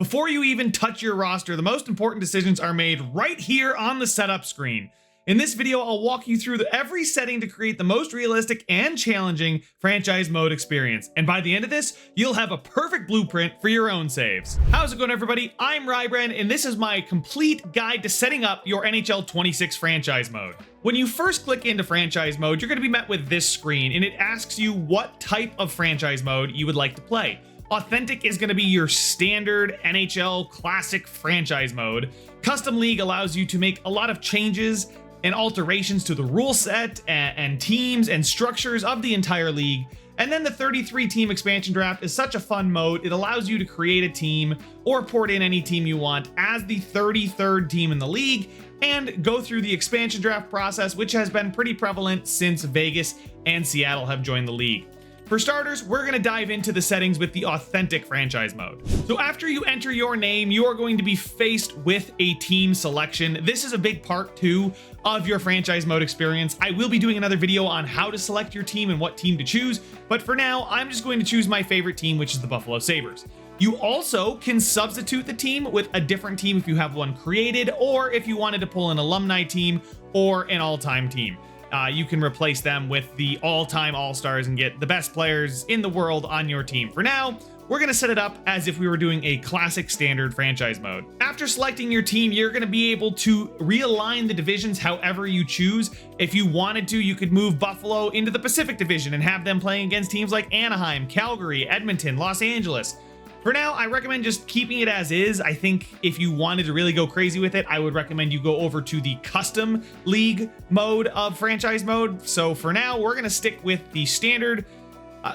Before you even touch your roster, the most important decisions are made right here on the setup screen. In this video, I'll walk you through every setting to create the most realistic and challenging franchise mode experience. And by the end of this, you'll have a perfect blueprint for your own saves. How's it going, everybody? I'm RyebreadSN, and this is my complete guide to setting up your NHL 26 franchise mode. When you first click into franchise mode, you're going to be met with this screen, and it asks you what type of franchise mode you would like to play. Authentic is going to be your standard NHL classic franchise mode. Custom League allows you to make a lot of changes and alterations to the rule set and teams and structures of the entire league. And then the 33 team expansion draft is such a fun mode. It allows you to create a team or port in any team you want as the 33rd team in the league and go through the expansion draft process, which has been pretty prevalent since Vegas and Seattle have joined the league. For starters, we're going to dive into the settings with the authentic franchise mode. So after you enter your name, you are going to be faced with a team selection. This is a big part too of your franchise mode experience. I will be doing another video on how to select your team and what team to choose, but for now, I'm just going to choose my favorite team, which is the Buffalo Sabres. You also can substitute the team with a different team if you have one created, or if you wanted to pull an alumni team or an all-time team. You can replace them with the all-time all-stars and get the best players in the world on your team. For now, we're going to set it up as if we were doing a classic standard franchise mode. After selecting your team, you're going to be able to realign the divisions however you choose. If you wanted to, you could move Buffalo into the Pacific Division and have them playing against teams like Anaheim, Calgary, Edmonton, Los Angeles. For now, I recommend just keeping it as is. I think if you wanted to really go crazy with it, I would recommend you go over to the custom league mode of franchise mode. So for now, we're going to stick with the standard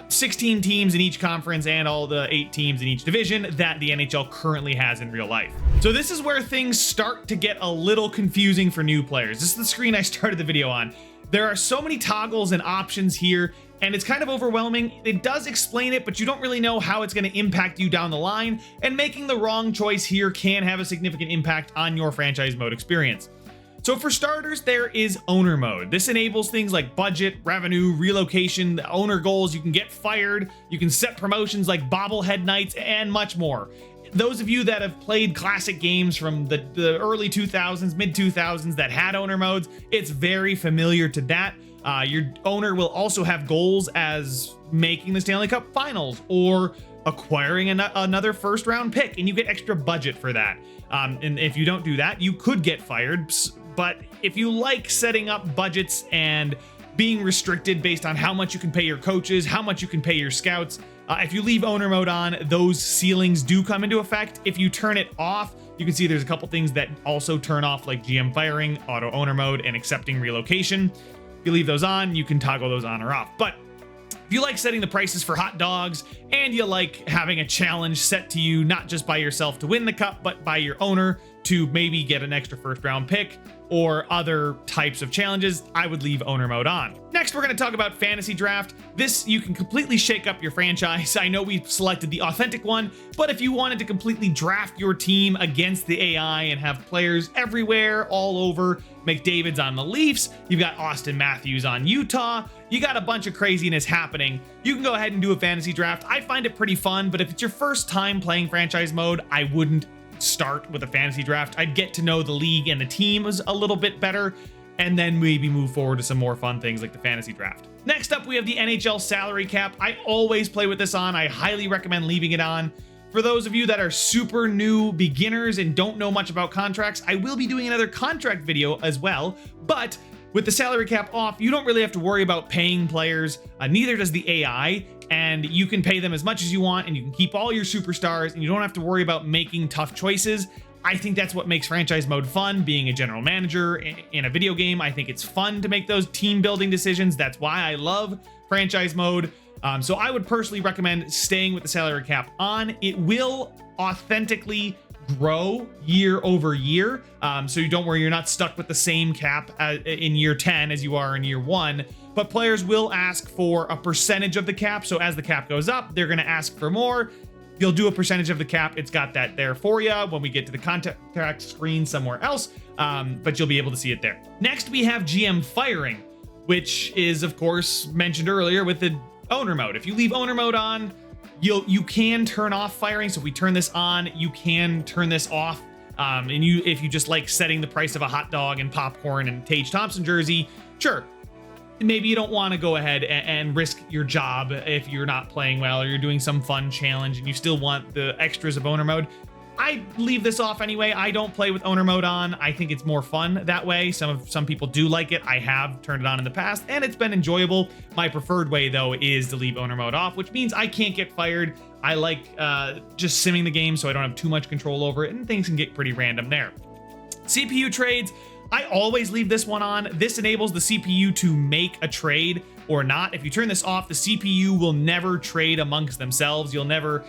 16 teams in each conference and all the 8 teams in each division that the NHL currently has in real life. So this is where things start to get a little confusing for new players. This is the screen I started the video on. There are so many toggles and options here, and it's kind of overwhelming. It does explain it, but you don't really know how it's going to impact you down the line, and making the wrong choice here can have a significant impact on your franchise mode experience. So for starters, there is owner mode. This enables things like budget, revenue, relocation, the owner goals. You can get fired, you can set promotions like bobblehead nights, and much more. Those of you that have played classic games from the early 2000s, mid 2000s that had owner modes, it's very familiar to that. Your owner will also have goals as making the Stanley Cup Finals or acquiring another first round pick, and you get extra budget for that. And if you don't do that, you could get fired. But if you like setting up budgets and being restricted based on how much you can pay your coaches, how much you can pay your scouts, if you leave owner mode on, those ceilings do come into effect. If you turn it off, you can see there's a couple things that also turn off, like GM firing, auto owner mode, and accepting relocation. If you leave those on, you can toggle those on or off. But if you like setting the prices for hot dogs and you like having a challenge set to you, not just by yourself to win the cup, but by your owner to maybe get an extra first round pick or other types of challenges, I would leave owner mode on. Next, we're going to talk about fantasy draft. This, you can completely shake up your franchise. I know we selected the authentic one, but if you wanted to completely draft your team against the AI and have players everywhere, all over, McDavid's on the Leafs, you've got Austin Matthews on Utah, you got a bunch of craziness happening, you can go ahead and do a fantasy draft. I find it pretty fun, but if it's your first time playing franchise mode, I wouldn't start with a fantasy draft. I'd get to know the league and the teams a little bit better, and then maybe move forward to some more fun things like the fantasy draft. Next up, we have the NHL salary cap. I always play with this on. I highly recommend leaving it on. For those of you that are super new beginners and don't know much about contracts, I will be doing another contract video as well, but with the salary cap off, you don't really have to worry about paying players, neither does the AI, and you can pay them as much as you want, and you can keep all your superstars, and you don't have to worry about making tough choices. I think that's what makes franchise mode fun, being a general manager in a video game. I think it's fun to make those team building decisions. That's why I love franchise mode. So I would personally recommend staying with the salary cap on. It will authentically grow year over year. So you don't worry, you're not stuck with the same cap in year 10 as you are in year 1. But players will ask for a percentage of the cap. So as the cap goes up, they're going to ask for more. You'll do a percentage of the cap. It's got that there for you when we get to the contract screen somewhere else, but you'll be able to see it there. Next, we have GM firing, which is, of course, mentioned earlier with the owner mode. If you leave owner mode on, You can turn off firing. So if we turn this on, you can turn this off. And if you just like setting the price of a hot dog and popcorn and Tage Thompson jersey, sure. Maybe you don't want to go ahead and risk your job if you're not playing well or you're doing some fun challenge and you still want the extras of owner mode. I leave this off anyway. I don't play with owner mode on. I think it's more fun that way. Some people do like it. I have turned it on in the past and it's been enjoyable. My preferred way though is to leave owner mode off, which means I can't get fired. I like just simming the game so I don't have too much control over it, and things can get pretty random there. CPU trades, I always leave this one on. This enables the CPU to make a trade or not. If you turn this off, the CPU will never trade amongst themselves. You'll never,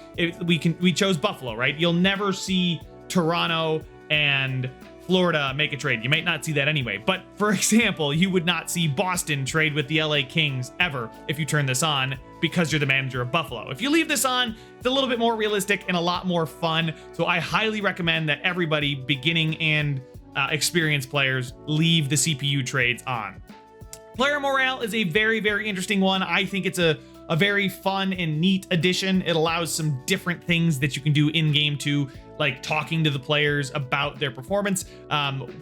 we chose Buffalo, right? You'll never see Toronto and Florida make a trade. You might not see that anyway. But for example, you would not see Boston trade with the LA Kings ever if you turn this on because you're the manager of Buffalo. If you leave this on, it's a little bit more realistic and a lot more fun. So I highly recommend that everybody, beginning and experienced players, leave the CPU trades on. Player morale is a very, very interesting one. I think it's a very fun and neat addition. It allows some different things that you can do in game too, like talking to the players about their performance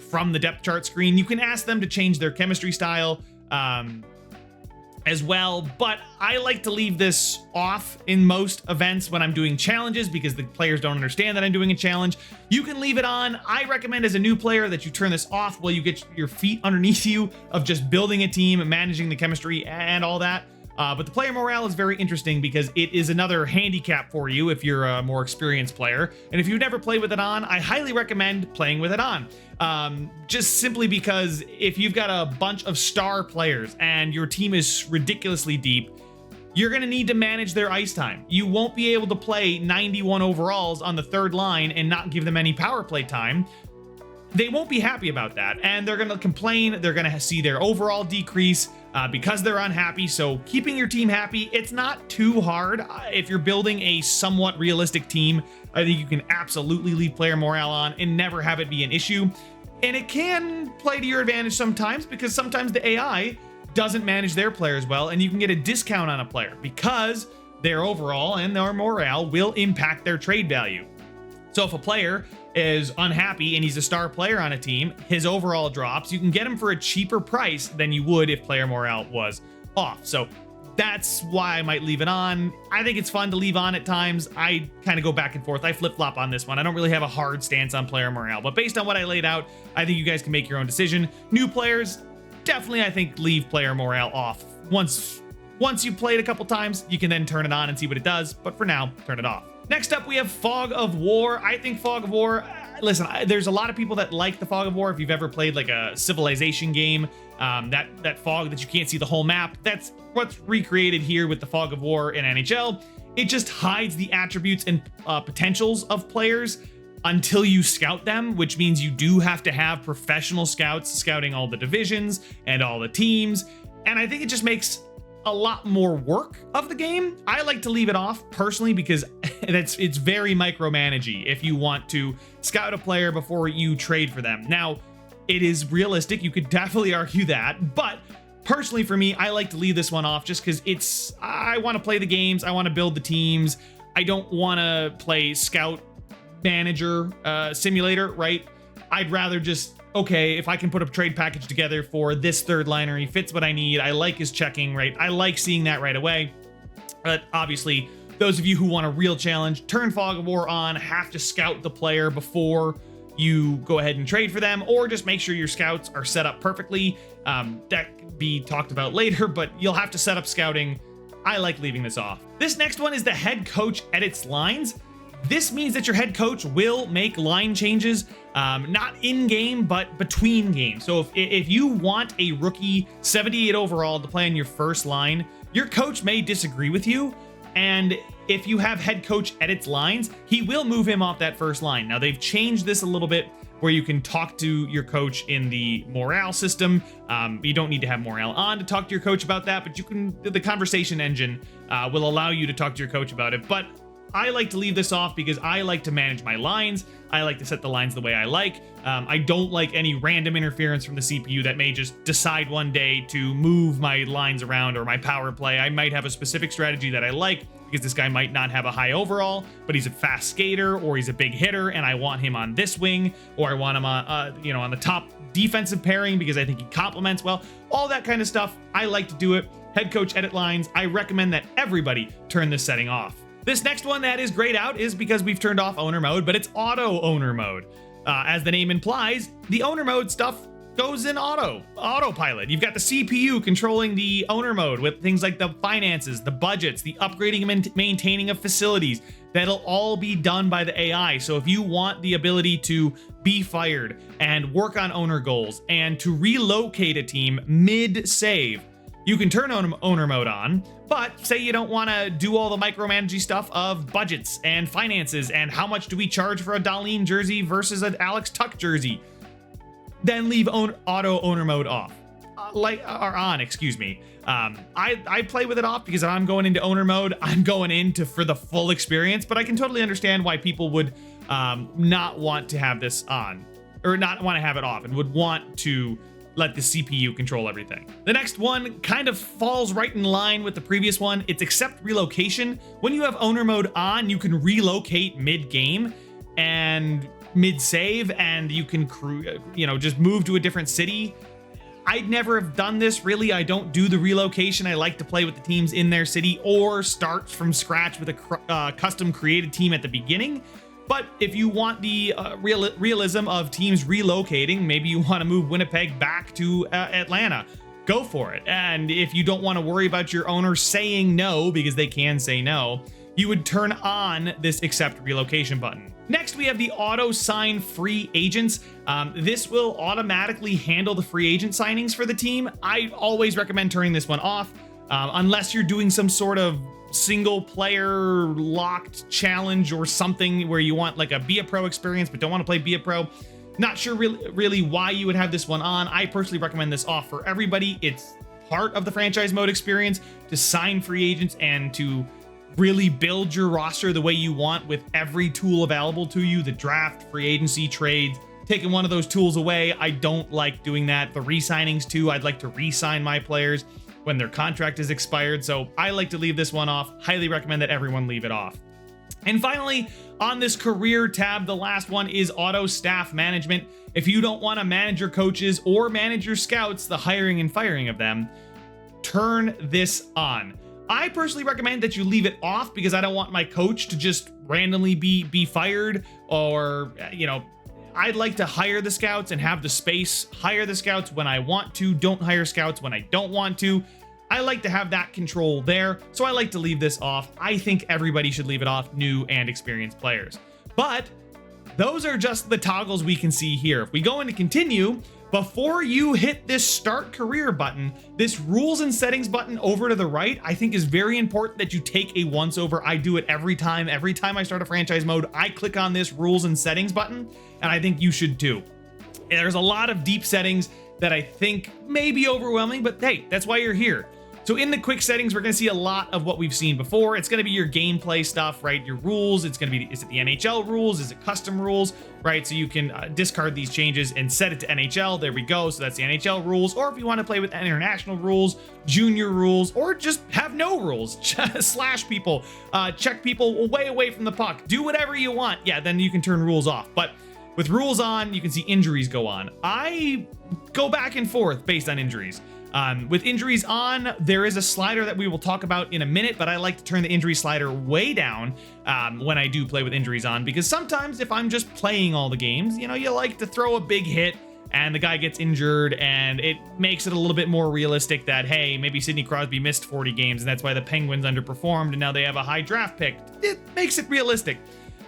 from the depth chart screen. You can ask them to change their chemistry style as well, but I like to leave this off in most events when I'm doing challenges because the players don't understand that I'm doing a challenge. You can leave it on. I recommend as a new player that you turn this off while you get your feet underneath you of just building a team and managing the chemistry and all that. But the player morale is very interesting because it is another handicap for you if you're a more experienced player. And if you've never played with it on, I highly recommend playing with it on. Just simply because if you've got a bunch of star players and your team is ridiculously deep, you're going to need to manage their ice time. You won't be able to play 91 overalls on the third line and not give them any power play time. They won't be happy about that, and they're going to complain. They're going to see their overall decrease because they're unhappy. So keeping your team happy, it's not too hard. If you're building a somewhat realistic team, I think you can absolutely leave player morale on and never have it be an issue. And it can play to your advantage sometimes because sometimes the AI doesn't manage their players well, and you can get a discount on a player because their overall and their morale will impact their trade value. So if a player is unhappy and he's a star player on a team, his overall drops, you can get him for a cheaper price than you would if player morale was off. So that's why I might leave it on. I think it's fun to leave on at times. I kind of go back and forth. I flip-flop on this one. I don't really have a hard stance on player morale, but based on what I laid out, I think you guys can make your own decision. New players, definitely I think leave player morale off. Once you play it a couple times, you can then turn it on and see what it does, but for now, turn it off. Next up, we have Fog of War. I think Fog of War, listen, there's a lot of people that like the Fog of War. If you've ever played like a Civilization game, that fog that you can't see the whole map, that's what's recreated here with the Fog of War in NHL. It just hides the attributes and potentials of players until you scout them, which means you do have to have professional scouts scouting all the divisions and all the teams. And I think it just makes a lot more work of the game. I like to leave it off personally because it's very micromanagey if you want to scout a player before you trade for them. Now, it is realistic. You could definitely argue that, but personally for me, I like to leave this one off just because I want to play the games. I want to build the teams. I don't want to play scout manager simulator, right? I'd rather just, okay, if I can put a trade package together for this third liner, he fits what I need. I like his checking, right? I like seeing that right away. But obviously, those of you who want a real challenge, turn Fog of War on, have to scout the player before you go ahead and trade for them, or just make sure your scouts are set up perfectly. That can be talked about later, but you'll have to set up scouting. I like leaving this off. This next one is the head coach edits lines. This means that your head coach will make line changes, not in-game, but between games. So if you want a rookie 78 overall to play on your first line, your coach may disagree with you. And if you have head coach edits lines, he will move him off that first line. Now, they've changed this a little bit where you can talk to your coach in the morale system. You don't need to have morale on to talk to your coach about that, but you can, the conversation engine will allow you to talk to your coach about it. But I like to leave this off because I like to manage my lines. I like to set the lines the way I like. I don't like any random interference from the CPU that may just decide one day to move my lines around or my power play. I might have a specific strategy that I like, because this guy might not have a high overall, but he's a fast skater or he's a big hitter, and I want him on this wing, or I want him on, on the top defensive pairing because I think he complements well. All that kind of stuff. I like to do it. Head coach edit lines. I recommend that everybody turn this setting off. This next one that is grayed out is because we've turned off owner mode, but it's auto owner mode. As the name implies, the owner mode stuff goes in autopilot. You've got the CPU controlling the owner mode with things like the finances, the budgets, the upgrading and maintaining of facilities. That'll all be done by the AI. So if you want the ability to be fired and work on owner goals and to relocate a team mid-save, you can turn owner mode on, but say you don't want to do all the micromanaging stuff of budgets and finances and how much do we charge for a Dahlin jersey versus an Alex Tuck jersey, then leave auto owner mode off, on, excuse me. I play with it off because if I'm going into owner mode, I'm going into for the full experience, but I can totally understand why people would not want to have this on, or not want to have it off, and would want to let the CPU control everything. The next one kind of falls right in line with the previous one. It's accept relocation. When you have owner mode on, you can relocate mid-game and mid-save, and you can just move to a different city. I'd never have done this, really. I don't do the relocation. I like to play with the teams in their city or start from scratch with a custom created team at the beginning. But if you want the realism of teams relocating, maybe you want to move Winnipeg back to Atlanta, go for it. And if you don't want to worry about your owner saying no, because they can say no, you would turn on this accept relocation button. Next, we have the auto sign free agents. This will automatically handle the free agent signings for the team. I always recommend turning this one off, unless you're doing some sort of single player locked challenge or something where you want like a Be a Pro experience but don't want to play Be a Pro. Not sure really why you would have this one on. I personally recommend this off for everybody. It's part of the franchise mode experience to sign free agents and to really build your roster the way you want with every tool available to you. The draft, free agency, trades. Taking one of those tools away, I don't like doing that. The re-signings too, I'd like to re-sign my players when their contract is expired, so I like to leave this one off. Highly recommend that everyone leave it off. And finally, on this career tab, the last one is auto staff management. If you don't want to manage your coaches or manage your scouts, the hiring and firing of them, turn this on. I personally recommend that you leave it off because I don't want my coach to just randomly be fired, or I'd like to hire the scouts and have the space, hire the scouts when I want to, don't hire scouts when I don't want to. I like to have that control there, so I like to leave this off. I think everybody should leave it off, new and experienced players. But those are just the toggles we can see here. If we go into continue, before you hit this start career button, this rules and settings button over to the right, I think is very important that you take a once over. I do it every time. Every time I start a franchise mode, I click on this rules and settings button, and I think you should too. There's a lot of deep settings that I think may be overwhelming, but hey, that's why you're here. So in the quick settings, we're going to see a lot of what we've seen before. It's going to be your gameplay stuff, right? Your rules. It's going to be, is it the NHL rules? Is it custom rules, right? So you can discard these changes and set it to NHL. There we go. So that's the NHL rules. Or if you want to play with international rules, junior rules, or just have no rules, slash people, check people way away from the puck, do whatever you want. Yeah, then you can turn rules off. But with rules on, you can see injuries go on. I go back and forth based on injuries. With injuries on, there is a slider that we will talk about in a minute, but I like to turn the injury slider way down when I do play with injuries on, because sometimes if I'm just playing all the games, you like to throw a big hit and the guy gets injured, and it makes it a little bit more realistic that, hey, maybe Sidney Crosby missed 40 games and that's why the Penguins underperformed and now they have a high draft pick. It makes it realistic.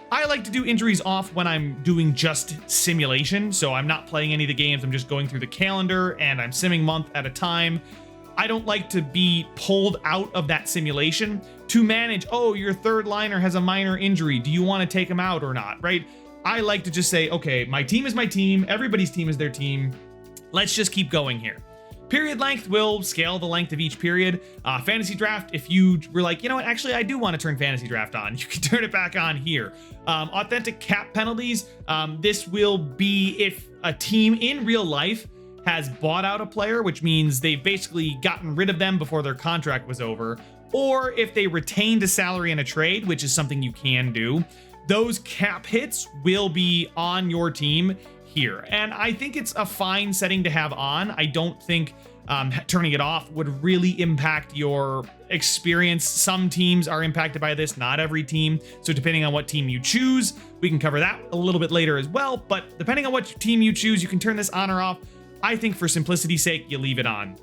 I like to do injuries off when I'm doing just simulation, so I'm not playing any of the games, I'm just going through the calendar and I'm simming month at a time. I don't like to be pulled out of that simulation to manage, oh, your third liner has a minor injury, do you want to take him out or not, right? I like to just say, okay, my team is my team, everybody's team is their team, let's just keep going here. Period length will scale the length of each period. Fantasy draft, if you were like, you know what, actually I do want to turn fantasy draft on, you can turn it back on here. Authentic cap penalties, this will be if a team in real life has bought out a player, which means they've basically gotten rid of them before their contract was over, or if they retained a salary in a trade, which is something you can do, those cap hits will be on your team here. And I think it's a fine setting to have on. I don't think turning it off would really impact your experience. Some teams are impacted by this, not every team. So depending on what team you choose, we can cover that a little bit later as well. But depending on what team you choose, you can turn this on or off. I think for simplicity's sake, you leave it on.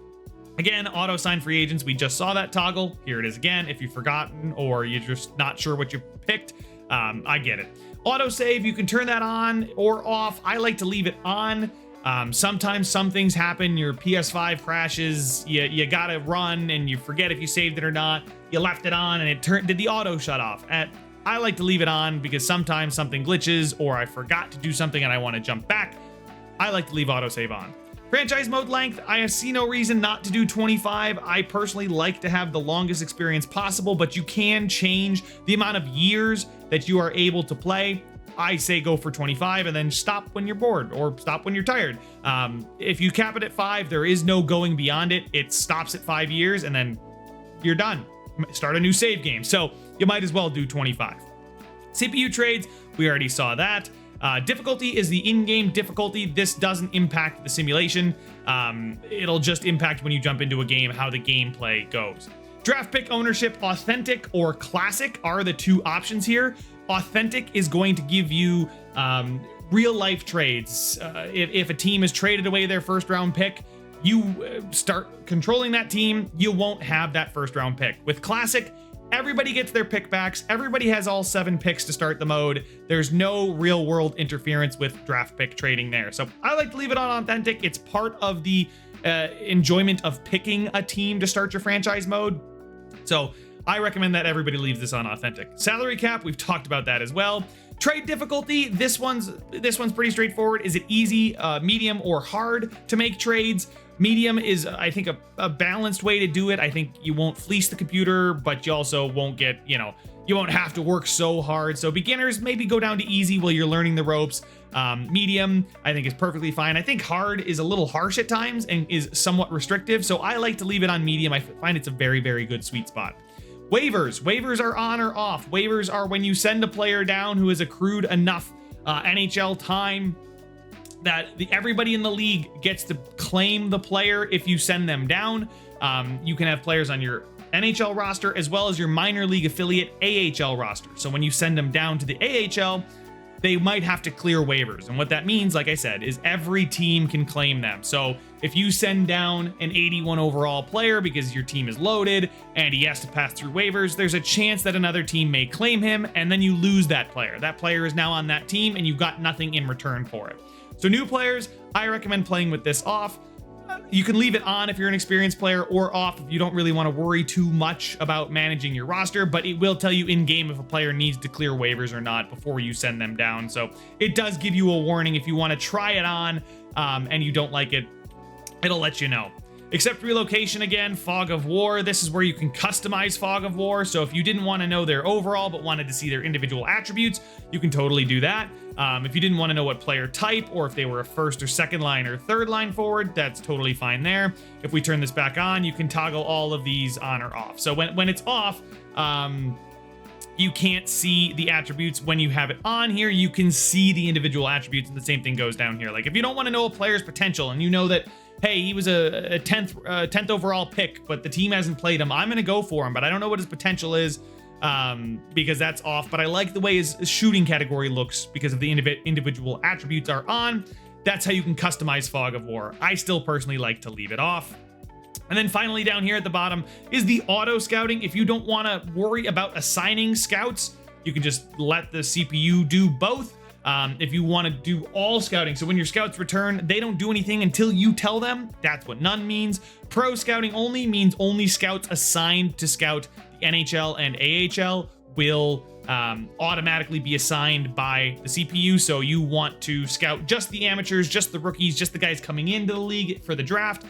Again, auto sign free agents, we just saw that toggle. Here it is again. If you've forgotten or you're just not sure what you picked, I get it. Auto save, you can turn that on or off. I like to leave it on. Sometimes some things happen, your PS5 crashes, you gotta run and you forget if you saved it or not. You left it on and did the auto shut off. And I like to leave it on because sometimes something glitches or I forgot to do something and I want to jump back. I like to leave autosave on. Franchise mode length, I see no reason not to do 25. I personally like to have the longest experience possible, but you can change the amount of years that you are able to play. I say go for 25 and then stop when you're bored or stop when you're tired. If you cap it at 5, there is no going beyond it. It stops at 5 years and then you're done. Start a new save game. So you might as well do 25. CPU trades, we already saw that. Difficulty is the in-game difficulty. This doesn't impact the simulation. It'll just impact when you jump into a game how the gameplay goes. Draft pick ownership, authentic or classic are the two options here. Authentic is going to give you real life trades. If a team has traded away their first round pick, you start controlling that team, you won't have that first round pick. With classic, everybody gets their pick backs. Everybody has all 7 picks to start the mode. There's no real world interference with draft pick trading there. So I like to leave it on authentic. It's part of the enjoyment of picking a team to start your franchise mode. So I recommend that everybody leaves this on authentic. Salary cap, we've talked about that as well. Trade difficulty, this one's pretty straightforward. Is it easy, medium, or hard to make trades? Medium is, I think, a balanced way to do it. I think you won't fleece the computer, but you also won't get, you won't have to work so hard. So beginners, maybe go down to easy while you're learning the ropes. Medium, I think, is perfectly fine. I think hard is a little harsh at times and is somewhat restrictive. So I like to leave it on medium. I find it's a very, very good sweet spot. Waivers are on or off. Waivers are when you send a player down who has accrued enough NHL time that everybody in the league gets to claim the player if you send them down. You can have players on your NHL roster as well as your minor league affiliate AHL roster. So when you send them down to the AHL, they might have to clear waivers. And what that means, like I said, is every team can claim them. So if you send down an 81 overall player because your team is loaded and he has to pass through waivers, there's a chance that another team may claim him and then you lose that player. That player is now on that team and you got nothing in return for it. So new players, I recommend playing with this off. You can leave it on if you're an experienced player or off if you don't really want to worry too much about managing your roster, but it will tell you in game if a player needs to clear waivers or not before you send them down. So it does give you a warning if you want to try it on and you don't like it, it'll let you know. Except relocation again, Fog of War. This is where you can customize Fog of War. So if you didn't want to know their overall but wanted to see their individual attributes, you can totally do that. If you didn't want to know what player type or if they were a first or second line or third line forward, that's totally fine there. If we turn this back on, you can toggle all of these on or off. So when it's off, you can't see the attributes. When you have it on here, you can see the individual attributes, and the same thing goes down here. Like if you don't want to know a player's potential and you know that, hey, he was a 10th overall pick, but the team hasn't played him, I'm going to go for him, but I don't know what his potential is because that's off. But I like the way his shooting category looks because of the individual attributes are on. That's how you can customize Fog of War. I still personally like to leave it off. And then finally down here at the bottom is the auto scouting. If you don't want to worry about assigning scouts, you can just let the CPU do both. If you want to do all scouting, so when your scouts return, they don't do anything until you tell them. That's what none means. Pro scouting only means only scouts assigned to scout the NHL and AHL will automatically be assigned by the CPU. So you want to scout just the amateurs, just the rookies, just the guys coming into the league for the draft,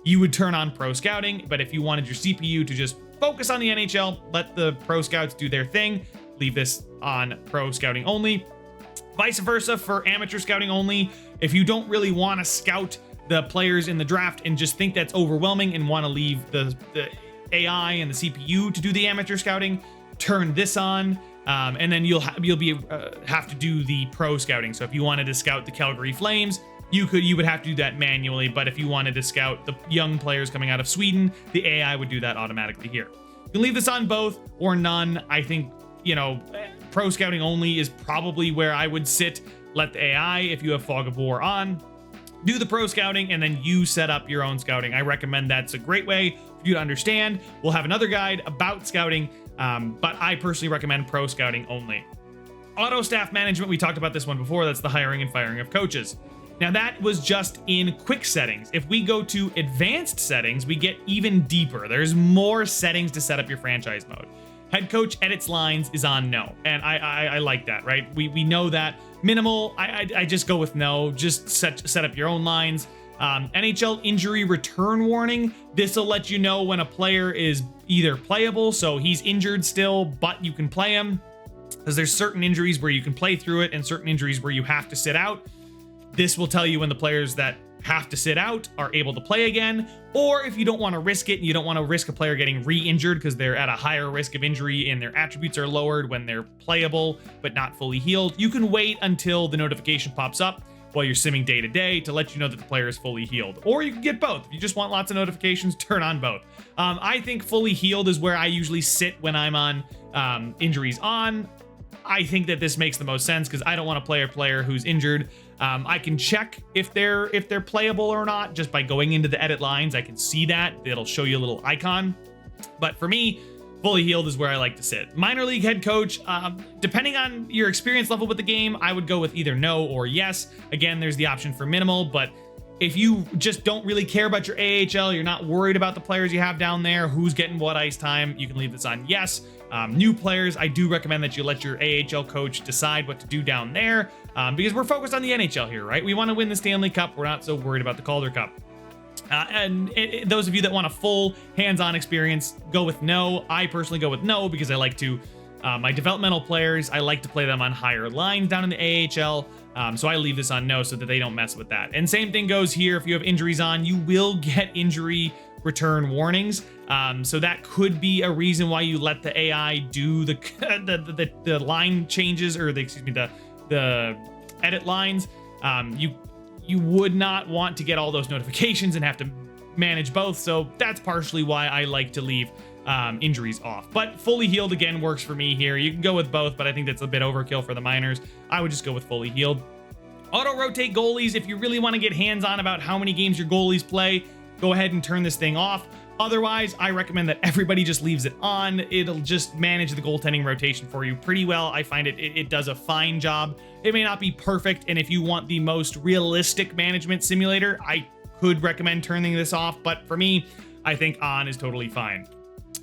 you would turn on pro scouting. But if you wanted your CPU to just focus on the NHL, let the pro scouts do their thing, leave this on pro scouting only. Vice versa for amateur scouting only. If you don't really want to scout the players in the draft and just think that's overwhelming and want to leave the AI and the CPU to do the amateur scouting, turn this on. And then you'll have to do the pro scouting. So if you wanted to scout the Calgary Flames, you would have to do that manually. But if you wanted to scout the young players coming out of Sweden, the AI would do that automatically here. You can leave this on both or none. I think, pro scouting only is probably where I would sit. Let the AI, if you have Fog of War on, do the pro scouting, and then you set up your own scouting. I recommend that's a great way for you to understand. We'll have another guide about scouting, but I personally recommend pro scouting only. Auto staff management, we talked about this one before. That's the hiring and firing of coaches. Now that was just in quick settings. If we go to advanced settings, we get even deeper. There's more settings to set up your franchise mode. Head coach edits lines is on no, and I like that, right? We know that. Minimal, I just go with no. Just set up your own lines. NHL injury return warning. This will let you know when a player is either playable, so he's injured still, but you can play him, because there's certain injuries where you can play through it and certain injuries where you have to sit out. This will tell you when the players that have to sit out are able to play again, or if you don't want to risk it and you don't want to risk a player getting re-injured because they're at a higher risk of injury and their attributes are lowered when they're playable but not fully healed, you can wait until the notification pops up while you're simming day to day to let you know that the player is fully healed. Or you can get both. If you just want lots of notifications, turn on both. I think fully healed is where I usually sit when I'm on injuries on. I think that this makes the most sense because I don't want to play a player who's injured. I can check if they're playable or not just by going into the edit lines. I can see that. It'll show you a little icon. But for me, fully healed is where I like to sit. Minor league head coach, depending on your experience level with the game, I would go with either no or yes. Again, there's the option for minimal, but if you just don't really care about your AHL, you're not worried about the players you have down there, who's getting what ice time, you can leave this on yes. New players, I do recommend that you let your AHL coach decide what to do down there, because we're focused on the NHL here, right? We want to win the Stanley Cup. We're not so worried about the Calder Cup. Those of you that want a full hands-on experience, go with no. I personally go with no because I like to, my developmental players, I like to play them on higher lines down in the AHL. So I leave this on no so that they don't mess with that. And same thing goes here. If you have injuries on, you will get injury return warnings. So that could be a reason why you let the AI do the line changes, or the edit lines. You would not want to get all those notifications and have to manage both. So that's partially why I like to leave injuries off. But fully healed again works for me here. You can go with both, but I think that's a bit overkill for the minors. I would just go with fully healed. Auto rotate goalies. If you really want to get hands-on about how many games your goalies play, go ahead and turn this thing off. Otherwise, I recommend that everybody just leaves it on. It'll just manage the goaltending rotation for you pretty well. I find it does a fine job. It may not be perfect, and if you want the most realistic management simulator, I could recommend turning this off, but for me, I think on is totally fine.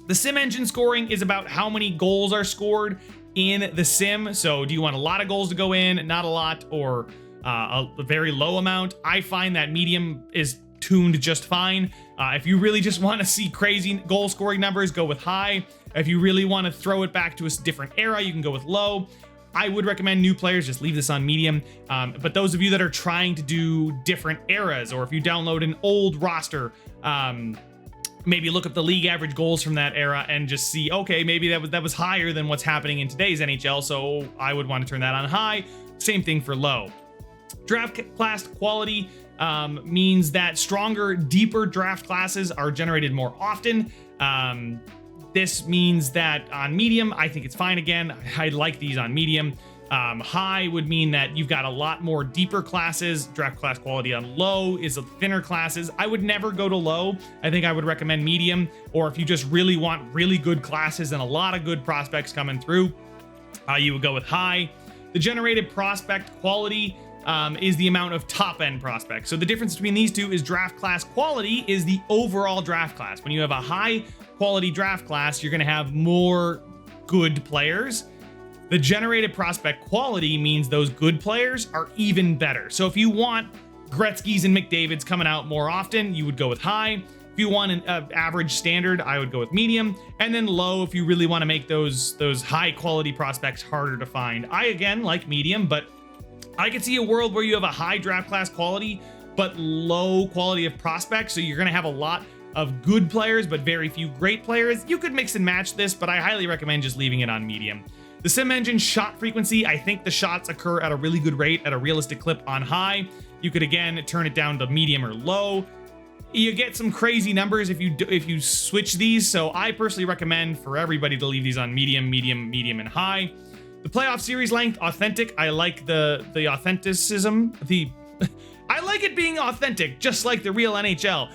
The sim engine scoring is about how many goals are scored in the sim. So do you want a lot of goals to go in, not a lot, or a very low amount? I find that medium is tuned just fine. If you really just want to see crazy goal scoring numbers, go with high. If you really want to throw it back to a different era, you can go with low. I would recommend new players just leave this on medium. But those of you that are trying to do different eras, or if you download an old roster, maybe look up the league average goals from that era and just see, okay, maybe that was higher than what's happening in today's NHL, so I would want to turn that on high. Same thing for low. Draft class quality means that stronger, deeper draft classes are generated more often. This means that on medium, I think it's fine again. I like these on medium. High would mean that you've got a lot more deeper classes. Draft class quality on low is thinner classes. I would never go to low. I think I would recommend medium, or if you just really want really good classes and a lot of good prospects coming through, you would go with high. The generated prospect quality is the amount of top end prospects. So the difference between these two is draft class quality is the overall draft class. When you have a high quality draft class, you're going to have more good players. The generated prospect quality means those good players are even better. So if you want Gretzky's and McDavid's coming out more often, you would go with high. If you want an average standard, I would go with medium. And then low if you really want to make those high quality prospects harder to find. I, again, like medium, but I could see a world where you have a high draft class quality, but low quality of prospects. So you're going to have a lot of good players, but very few great players, you could mix and match this, but I highly recommend just leaving it on medium. The sim engine shot frequency, I think the shots occur at a really good rate at a realistic clip on high. You could again turn it down to medium or low. You get some crazy numbers if you switch these, so I personally recommend for everybody to leave these on medium, medium, and high. The playoff series length, authentic. I like the authenticism. I like it being authentic, just like the real NHL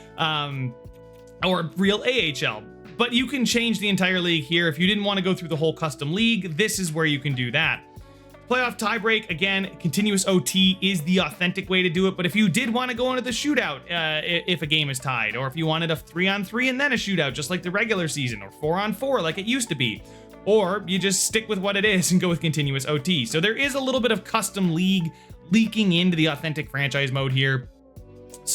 or real AHL. But you can change the entire league here. If you didn't want to go through the whole custom league, this is where you can do that. Playoff tiebreak, again, continuous OT is the authentic way to do it. But if you did want to go into the shootout, if a game is tied, or if you wanted a 3-on-3 and then a shootout, just like the regular season, or 4-on-4 like it used to be, or you just stick with what it is and go with continuous OT. So there is a little bit of custom league leaking into the authentic franchise mode here.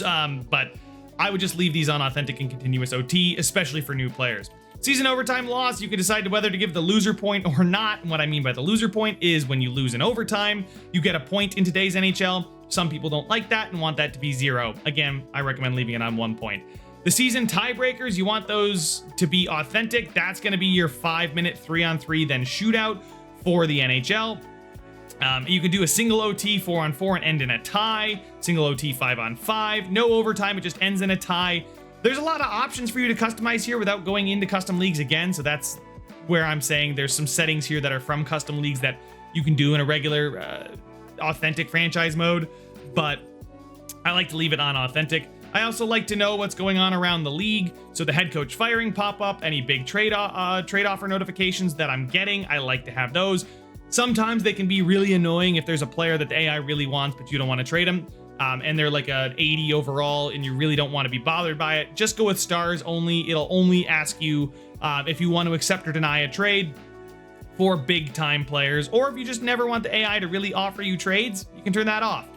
But I would just leave these on authentic and continuous OT, especially for new players. Season overtime loss, you can decide whether to give the loser point or not. And what I mean by the loser point is when you lose in overtime, you get a point in today's NHL. Some people don't like that and want that to be 0. Again, I recommend leaving it on 1 point. The season tiebreakers, you want those to be authentic. That's going to be your 5-minute 3-on-3 then shootout for the NHL. You can do a single OT 4-on-4 and end in a tie, single OT 5-on-5, no overtime, it just ends in a tie. There's a lot of options for you to customize here without going into custom leagues again, so that's where I'm saying there's some settings here that are from custom leagues that you can do in a regular authentic franchise mode, but I like to leave it on authentic. I also like to know what's going on around the league, so the head coach firing pop-up, any big trade offer notifications that I'm getting, I like to have those. Sometimes they can be really annoying if there's a player that the AI really wants, but you don't want to trade them, and they're like an 80 overall, and you really don't want to be bothered by it. Just go with stars only. It'll only ask you if you want to accept or deny a trade for big-time players, or if you just never want the AI to really offer you trades, you can turn that off.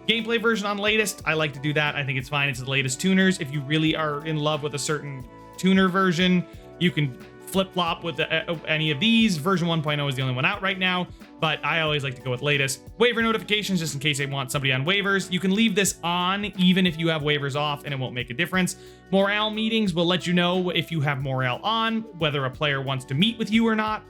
Gameplay version on latest, I like to do that. I think it's fine. It's the latest tuners. If you really are in love with a certain tuner version, you can flip-flop with any of these. Version 1.0 is the only one out right now, but I always like to go with latest. Waiver notifications, just in case they want somebody on waivers. You can leave this on even if you have waivers off, and it won't make a difference. Morale meetings will let you know if you have morale on, whether a player wants to meet with you or not.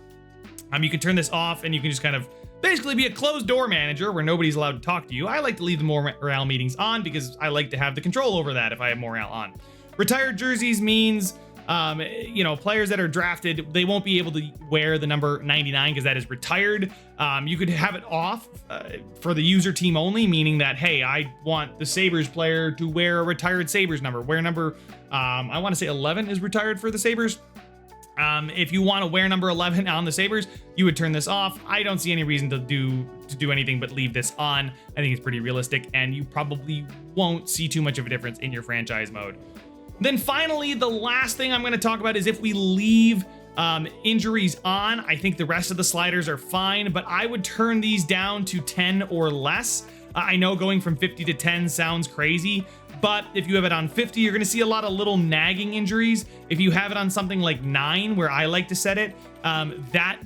You can turn this off, and you can just kind of basically be a closed door manager where nobody's allowed to talk to you. I like to leave the morale meetings on because I like to have the control over that if I have morale on. Retired jerseys means players that are drafted, they won't be able to wear the number 99 because that is retired. You could have it off for the user team only, meaning that, hey, I want the Sabres player to wear a retired Sabres number. Wear number, I want to say 11 is retired for the Sabres. If you want to wear number 11 on the Sabres, you would turn this off. I don't see any reason to do anything but leave this on. I think it's pretty realistic, and you probably won't see too much of a difference in your franchise mode. Then finally, the last thing I'm going to talk about is if we leave injuries on. I think the rest of the sliders are fine, but I would turn these down to 10 or less. I know going from 50 to 10 sounds crazy, but if you have it on 50, you're going to see a lot of little nagging injuries. If you have it on something like 9, where I like to set it,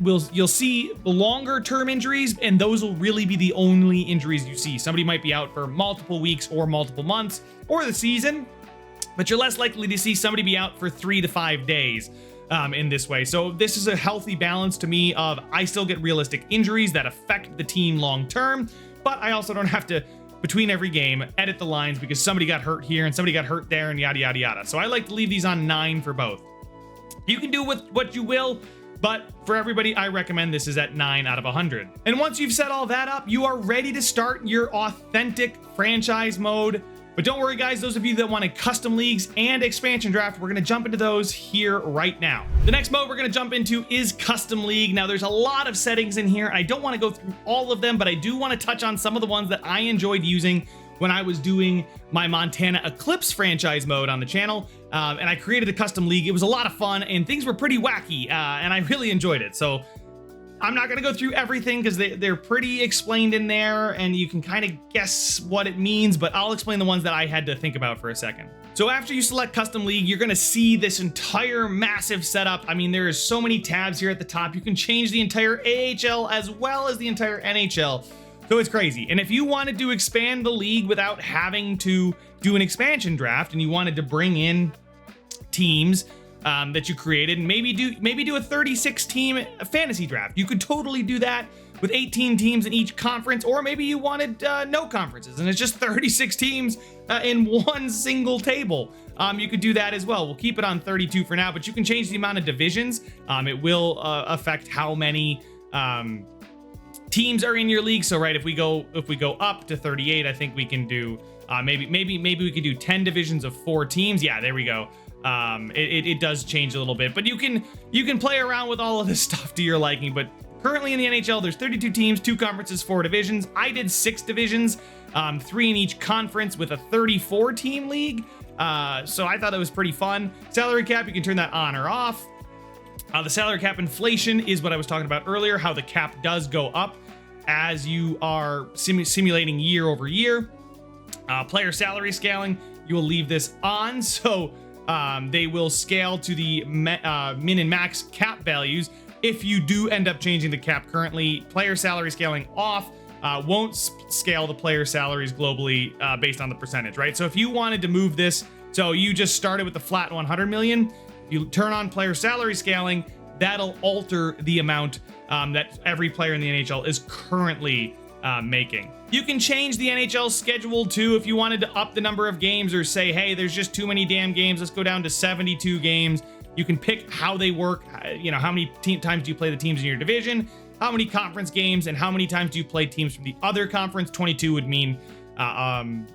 you'll see longer term injuries, and those will really be the only injuries you see. Somebody might be out for multiple weeks or multiple months or the season, but you're less likely to see somebody be out for 3 to 5 days in this way. So this is a healthy balance to me of I still get realistic injuries that affect the team long term, but I also don't have to, between every game, edit the lines because somebody got hurt here and somebody got hurt there and yada, yada, yada. So I like to leave these on 9 for both. You can do with what you will, but for everybody, I recommend this is at 9 out of 100. And once you've set all that up, you are ready to start your authentic franchise mode. But don't worry, guys, those of you that wanted custom leagues and expansion draft, we're going to jump into those here right now. The next mode we're going to jump into is custom league. Now, there's a lot of settings in here. I don't want to go through all of them, but I do want to touch on some of the ones that I enjoyed using when I was doing my Montana Eclipse franchise mode on the channel. And I created a custom league. It was a lot of fun, and things were pretty wacky, and I really enjoyed it. So I'm not going to go through everything because they're pretty explained in there and you can kind of guess what it means, but I'll explain the ones that I had to think about for a second. So after you select custom league, you're going to see this entire massive setup. I mean, there is so many tabs here at the top. You can change the entire AHL as well as the entire NHL. So it's crazy. And if you wanted to expand the league without having to do an expansion draft and you wanted to bring in teams that you created, and maybe do a 36 team fantasy draft. You could totally do that with 18 teams in each conference, or maybe you wanted no conferences and it's just 36 teams in one single table. You could do that as well. We'll keep it on 32 for now, but you can change the amount of divisions. It will affect how many teams are in your league. So right, if we go up to 38, I think we can do maybe we could do 10 divisions of 4 teams. Yeah, there we go. It does change a little bit, but you can play around with all of this stuff to your liking. But currently in the NHL, there's 32 teams, 2 conferences, 4 divisions. I did 6 divisions, 3 in each conference with a 34 team league. So I thought it was pretty fun. Salary cap, you can turn that on or off. The salary cap inflation is what I was talking about earlier, how the cap does go up as you are simulating year over year. Player salary scaling, you will leave this on. So they will scale to the min and max cap values. If you do end up changing the cap currently, player salary scaling off won't scale the player salaries globally based on the percentage, right? So if you wanted to move this, so you just started with the flat 100 million, you turn on player salary scaling, that'll alter the amount that every player in the NHL is currently making. You can change the NHL schedule too if you wanted to up the number of games, or say, hey, there's just too many damn games, let's go down to 72 games. You can pick how they work, you know, how many times do you play the teams in your division, how many conference games, and how many times do you play teams from the other conference. 22 would mean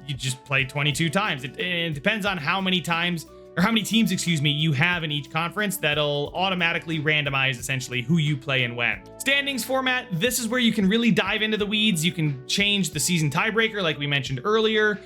you just play 22 times. It depends on how many times, or how many teams, excuse me, you have in each conference. That'll automatically randomize essentially who you play and when. Standings format, this is where you can really dive into the weeds. You can change the season tiebreaker like we mentioned earlier.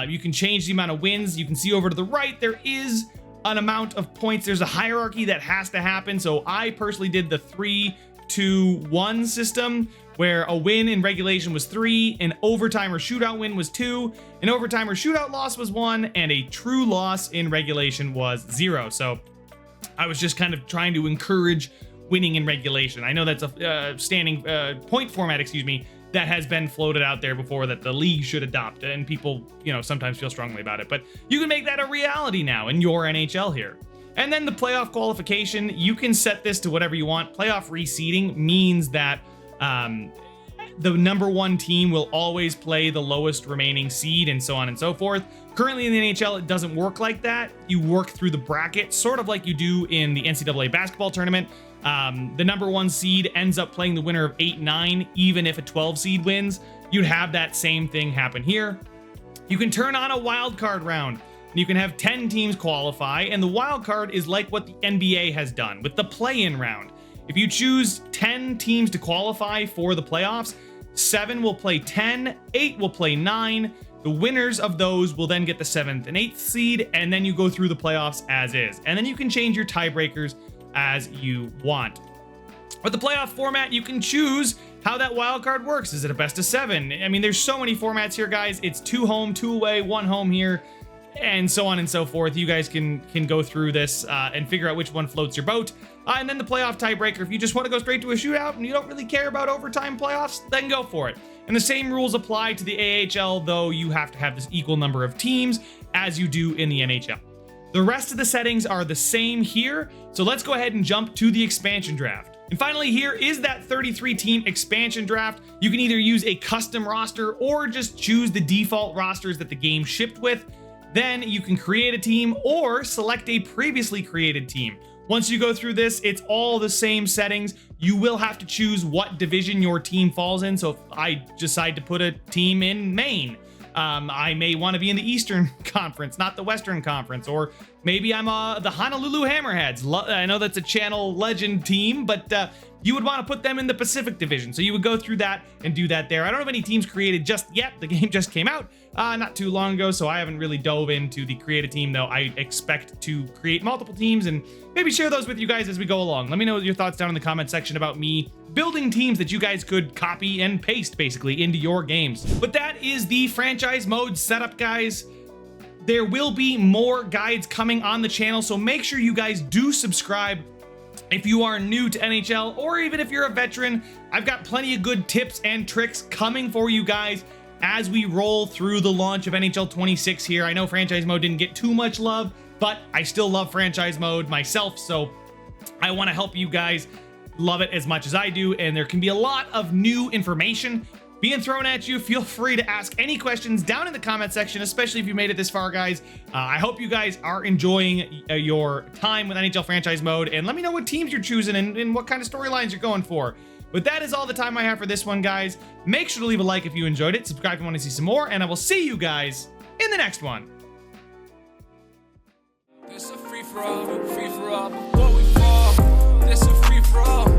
You can change the amount of wins. You can see over to the right, there is an amount of points. There's a hierarchy that has to happen. So I personally did the 3-2-1 system, where a win in regulation was 3, an overtime or shootout win was 2, an overtime or shootout loss was 1, and a true loss in regulation was 0. So I was just kind of trying to encourage winning in regulation. I know that's a standing point format, excuse me, that has been floated out there before that the league should adopt, and people, you know, sometimes feel strongly about it, but you can make that a reality now in your NHL here. And then the playoff qualification, you can set this to whatever you want. Playoff reseeding means that the number 1 team will always play the lowest remaining seed, and so on and so forth. Currently in the NHL, it doesn't work like that. You work through the bracket, sort of like you do in the NCAA basketball tournament. The number 1 seed ends up playing the winner of 8-9, even if a 12 seed wins. You'd have that same thing happen here. You can turn on a wild card round. You can have 10 teams qualify, and the wild card is like what the NBA has done with the play-in round. If you choose 10 teams to qualify for the playoffs, 7 will play 10, 8 will play 9. The winners of those will then get the 7th and 8th seed, and then you go through the playoffs as is. And then you can change your tiebreakers as you want. With the playoff format, you can choose how that wild card works. Is it a best of 7? I mean, there's so many formats here, guys. It's 2 home, 2 away, 1 home here, and so on and so forth. You guys can go through this and figure out which one floats your boat. And then the playoff tiebreaker, if you just want to go straight to a shootout and you don't really care about overtime playoffs, then go for it. And the same rules apply to the AHL, though you have to have this equal number of teams as you do in the NHL. The rest of the settings are the same here, so let's go ahead and jump to the expansion draft. And finally, here is that 33 team expansion draft. You can either use a custom roster or just choose the default rosters that the game shipped with. Then you can create a team or select a previously created team. Once you go through this, it's all the same settings. You will have to choose what division your team falls in. So if I decide to put a team in Maine, I may want to be in the Eastern Conference, not the Western Conference, or maybe I'm the Honolulu Hammerheads. I know that's a channel legend team, but you would want to put them in the Pacific Division. So you would go through that and do that there. I don't have any teams created just yet. The game just came out not too long ago, so I haven't really dove into the create a team, though. I expect to create multiple teams and maybe share those with you guys as we go along. Let me know your thoughts down in the comment section about me building teams that you guys could copy and paste basically into your games. But that is the franchise mode setup, guys. There will be more guides coming on the channel, so make sure you guys do subscribe. If you are new to NHL, or even if you're a veteran, I've got plenty of good tips and tricks coming for you guys as we roll through the launch of NHL 26 here. I know franchise mode didn't get too much love but I still love franchise mode myself, so I want to help you guys love it as much as I do, and there can be a lot of new information being thrown at you. Feel free to ask any questions down in the comment section, especially if you made it this far, guys. I hope you guys are enjoying your time with NHL franchise mode, and let me know what teams you're choosing and what kind of storylines you're going for. But that is all the time I have for this one, guys. Make sure to leave a like if you enjoyed it, subscribe if you want to see some more, and I will see you guys in the next one. This a free for all, before we fall. This a free for all.